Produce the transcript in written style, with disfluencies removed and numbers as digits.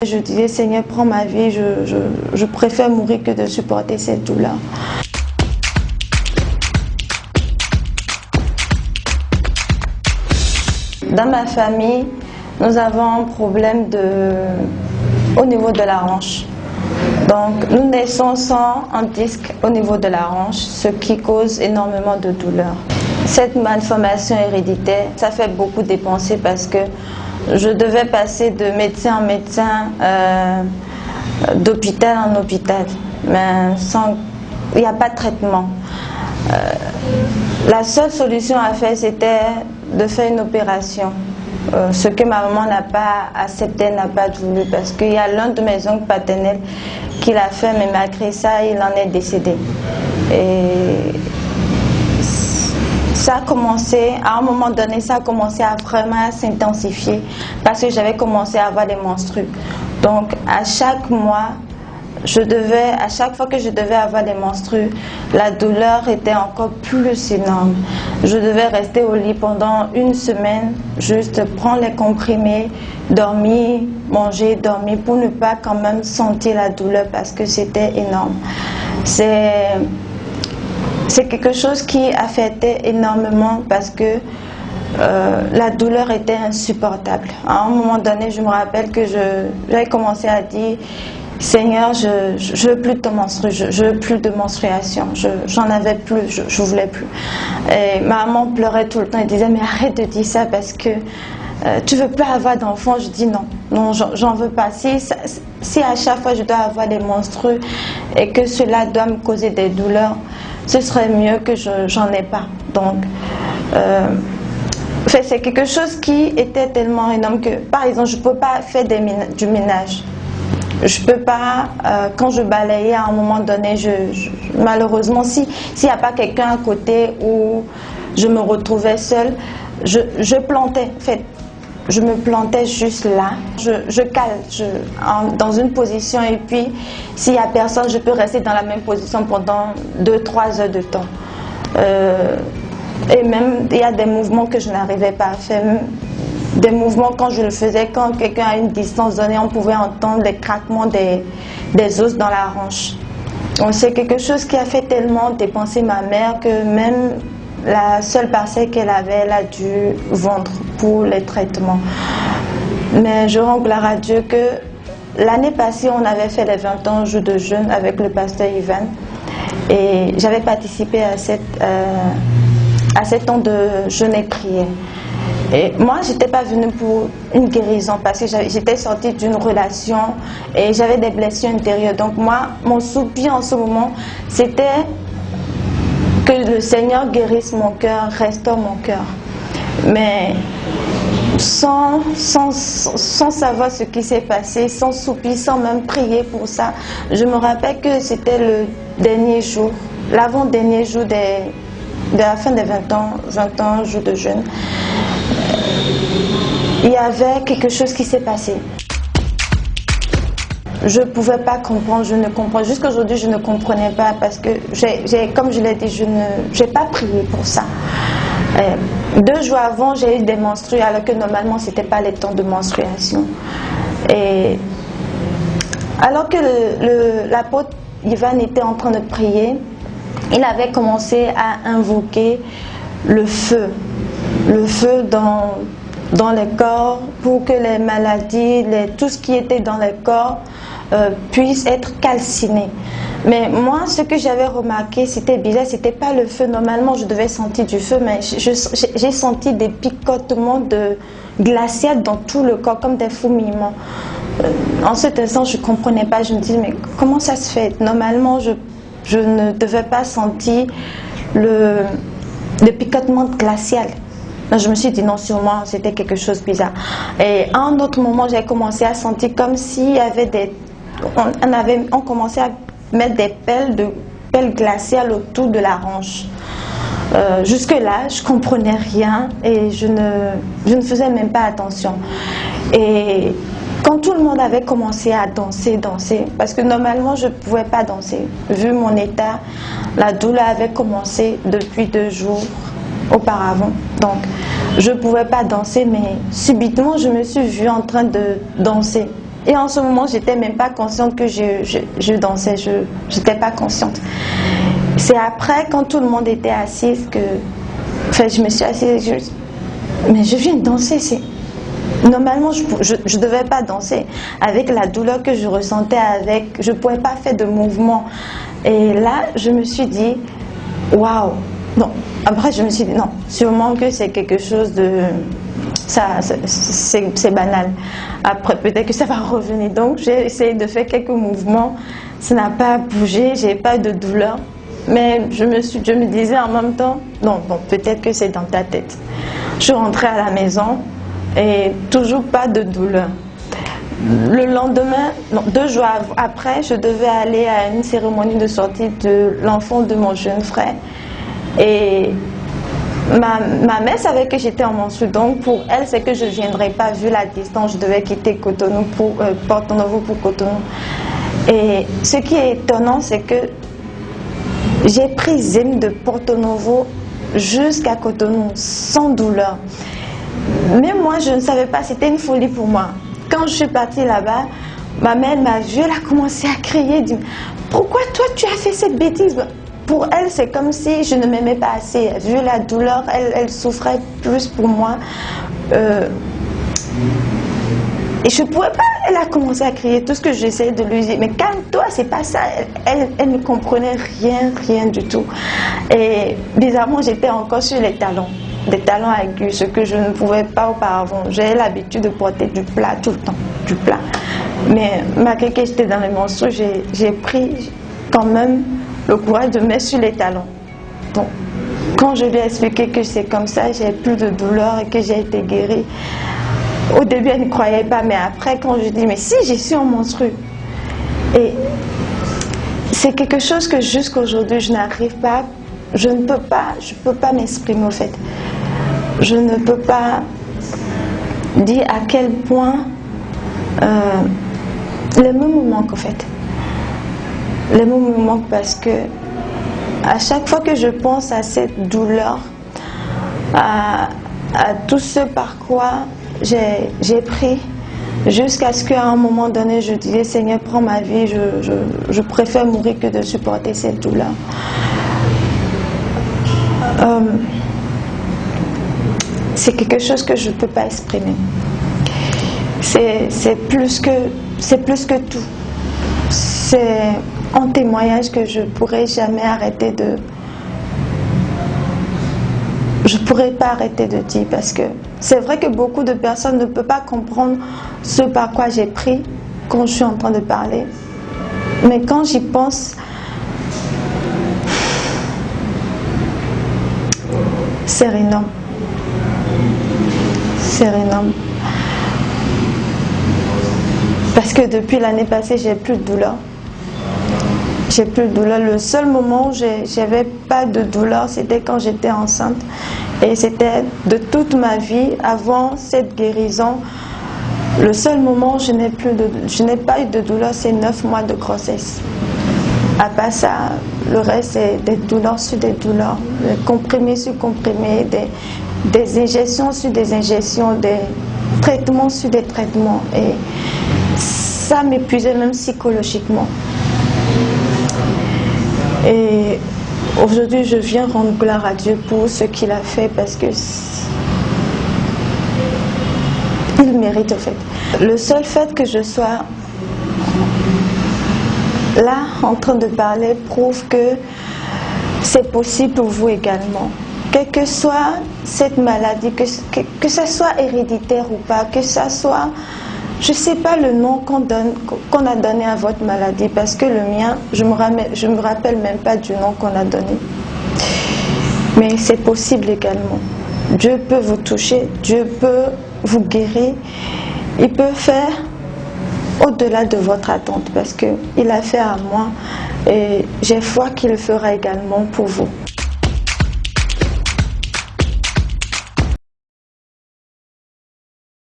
Je disais, Seigneur, prends ma vie, je préfère mourir que de supporter cette douleur. Dans ma famille, nous avons un problème au niveau de la hanche. Donc, nous naissons sans un disque au niveau de la hanche, ce qui cause énormément de douleur. Cette malformation héréditaire, ça fait beaucoup dépenser parce que je devais passer de médecin en médecin, d'hôpital en hôpital, mais il n'y a pas de traitement. La seule solution à faire, c'était de faire une opération. Ce que ma maman n'a pas accepté, n'a pas voulu, parce qu'il y a l'un de mes oncles paternels qui l'a fait, mais malgré ça, il en est décédé. Et ça a commencé, à un moment donné, ça a commencé à vraiment s'intensifier parce que j'avais commencé à avoir des menstrues. Donc, à chaque mois, à chaque fois que je devais avoir des menstrues, la douleur était encore plus énorme. Je devais rester au lit pendant une semaine, juste prendre les comprimés, dormir, manger, dormir, pour ne pas quand même sentir la douleur parce que c'était énorme. C'est quelque chose qui affectait énormément parce que la douleur était insupportable. À un moment donné, je me rappelle que j'avais commencé à dire, Seigneur, je veux plus de menstrues, je veux plus de menstruation, j'en avais plus, je voulais plus. Et ma maman pleurait tout le temps et disait, mais arrête de dire ça parce que tu veux plus avoir d'enfants. Je dis non, j'en veux pas. Si à chaque fois je dois avoir des menstrues et que cela doit me causer des douleurs, ce serait mieux que j'en ai pas. Donc, c'est quelque chose qui était tellement énorme que, par exemple, je peux pas faire du ménage. Je peux pas, quand je balayais à un moment donné, malheureusement, s'il n'y a pas quelqu'un à côté où je me retrouvais seule, je plantais, en fait. Je me plantais juste là, je cale dans une position et puis s'il n'y a personne, je peux rester dans la même position pendant 2-3 heures de temps. Et même, il y a des mouvements que je n'arrivais pas à faire. Des mouvements, quand je le faisais, quand quelqu'un a une distance donnée, on pouvait entendre les craquements des os dans la hanche. Donc c'est quelque chose qui a fait tellement dépenser ma mère que même la seule parcelle qu'elle avait, elle a dû vendre pour les traitements. Mais je rends gloire à Dieu que l'année passée, on avait fait les 20 ans jour de jeûne avec le pasteur Ivan. Et j'avais participé à cet temps de jeûne et prière. Et moi, je n'étais pas venue pour une guérison parce que j'étais sortie d'une relation et j'avais des blessures intérieures. Donc moi, mon soupir en ce moment, c'était que le Seigneur guérisse mon cœur, restaure mon cœur. Mais sans savoir ce qui s'est passé, sans soupir, sans même prier pour ça, je me rappelle que c'était le dernier jour, l'avant-dernier jour de la fin des 20 ans, jour de jeûne. Il y avait quelque chose qui s'est passé. Je ne pouvais pas comprendre, je ne comprends. Jusqu'à aujourd'hui, je ne comprenais pas parce que, comme je l'ai dit, je n'ai pas prié pour ça. 2 jours avant, j'ai eu des menstrues alors que normalement, ce n'était pas les temps de menstruation. Et alors que l'apôtre Ivan était en train de prier, il avait commencé à invoquer le feu dans le corps pour que les maladies, tout ce qui était dans le corps puisse être calciné. Mais moi, ce que j'avais remarqué, c'était bizarre, c'était pas le feu. Normalement, je devais sentir du feu, mais j'ai senti des picotements glaciaux dans tout le corps, comme des fourmillements. En cet instant, je comprenais pas. Je me disais, mais comment ça se fait? Normalement, je ne devais pas sentir le picotement glacial. Je me suis dit non, sûrement c'était quelque chose de bizarre. Et à un autre moment, j'ai commencé à sentir comme s'il y avait on commençait à mettre des pelles glaciales autour de la hanche. Jusque-là, je comprenais rien et je ne faisais même pas attention. Et quand tout le monde avait commencé à danser, parce que normalement je ne pouvais pas danser, vu mon état, la douleur avait commencé depuis 2 jours auparavant. Donc, je ne pouvais pas danser, mais subitement, je me suis vue en train de danser. Et en ce moment, j'étais même pas consciente que je dansais, je n'étais pas consciente. C'est après, quand tout le monde était assis, que enfin, je me suis assise, mais je viens de danser, normalement, je ne devais pas danser. Avec la douleur que je ressentais, je ne pouvais pas faire de mouvement. Et là, je me suis dit, waouh. Non. Après, je me suis dit, non, sûrement que c'est quelque chose de... c'est banal. Après, peut-être que ça va revenir. Donc, j'ai essayé de faire quelques mouvements. Ça n'a pas bougé, j'ai pas de douleur. Mais je me disais en même temps, non, bon, peut-être que c'est dans ta tête. Je suis rentrée à la maison et toujours pas de douleur. Le lendemain, non, 2 jours après, je devais aller à une cérémonie de sortie de l'enfant de mon jeune frère. Et ma mère savait que j'étais en menstru, donc pour elle, c'est que je ne viendrais pas vu la distance. Je devais quitter Cotonou Porto Novo pour Cotonou. Et ce qui est étonnant, c'est que j'ai pris Zim de Porto Novo jusqu'à Cotonou sans douleur. Mais moi, je ne savais pas, c'était une folie pour moi. Quand je suis partie là-bas, ma mère m'a vue, elle a commencé à crier, dit, pourquoi toi tu as fait cette bêtise? Pour elle, c'est comme si je ne m'aimais pas assez. Vu la douleur, elle souffrait plus pour moi. Et je ne pouvais pas, elle a commencé à crier tout ce que j'essayais de lui dire. Mais calme-toi, c'est pas ça. Elle ne comprenait rien du tout. Et bizarrement, j'étais encore sur les talons. Des talons aigus, ce que je ne pouvais pas auparavant. J'ai l'habitude de porter du plat tout le temps, du plat. Mais malgré que j'étais dans les menstrues, j'ai pris quand même le courage de mettre sur les talons. Donc, quand je lui ai expliqué que c'est comme ça, j'ai plus de douleur et que j'ai été guérie, au début, elle ne croyait pas, mais après, quand je dis, mais si, je suis en menstru. Et c'est quelque chose que jusqu'à aujourd'hui, je n'arrive pas, je peux pas m'exprimer au fait. Je ne peux pas dire à quel point les mots me manquent, en fait. Les mots me manquent parce que à chaque fois que je pense à cette douleur, à tout ce par quoi j'ai pris, jusqu'à ce qu'à un moment donné, je disais, Seigneur, prends ma vie, je préfère mourir que de supporter cette douleur. C'est quelque chose que je ne peux pas exprimer. C'est plus que tout. C'est un témoignage que je ne pourrais jamais arrêter de... Je ne pourrais pas arrêter de dire parce que c'est vrai que beaucoup de personnes ne peuvent pas comprendre ce par quoi j'ai pris quand je suis en train de parler. Mais quand j'y pense, c'est énorme. C'est énorme. Parce que depuis l'année passée, j'ai plus de douleur. J'ai plus de douleur. Le seul moment où j'avais pas de douleur, c'était quand j'étais enceinte. Et c'était de toute ma vie, avant cette guérison. Le seul moment où je n'ai pas eu de douleur, c'est 9 mois de grossesse. À part ça, le reste, c'est des douleurs sur des douleurs, des comprimés sur comprimés, des injections sur des injections, des traitements sur des traitements. Et ça m'épuisait même psychologiquement. Et aujourd'hui, je viens rendre gloire à Dieu pour ce qu'il a fait parce que il mérite en fait. Le seul fait que je sois là en train de parler prouve que c'est possible pour vous également. Quelle que soit cette maladie, que ça soit héréditaire ou pas, que ça soit... Je ne sais pas le nom qu'on a donné à votre maladie parce que le mien, je me rappelle même pas du nom qu'on a donné. Mais c'est possible également. Dieu peut vous toucher, Dieu peut vous guérir, il peut faire au-delà de votre attente parce qu'il a fait à moi et j'ai foi qu'il le fera également pour vous.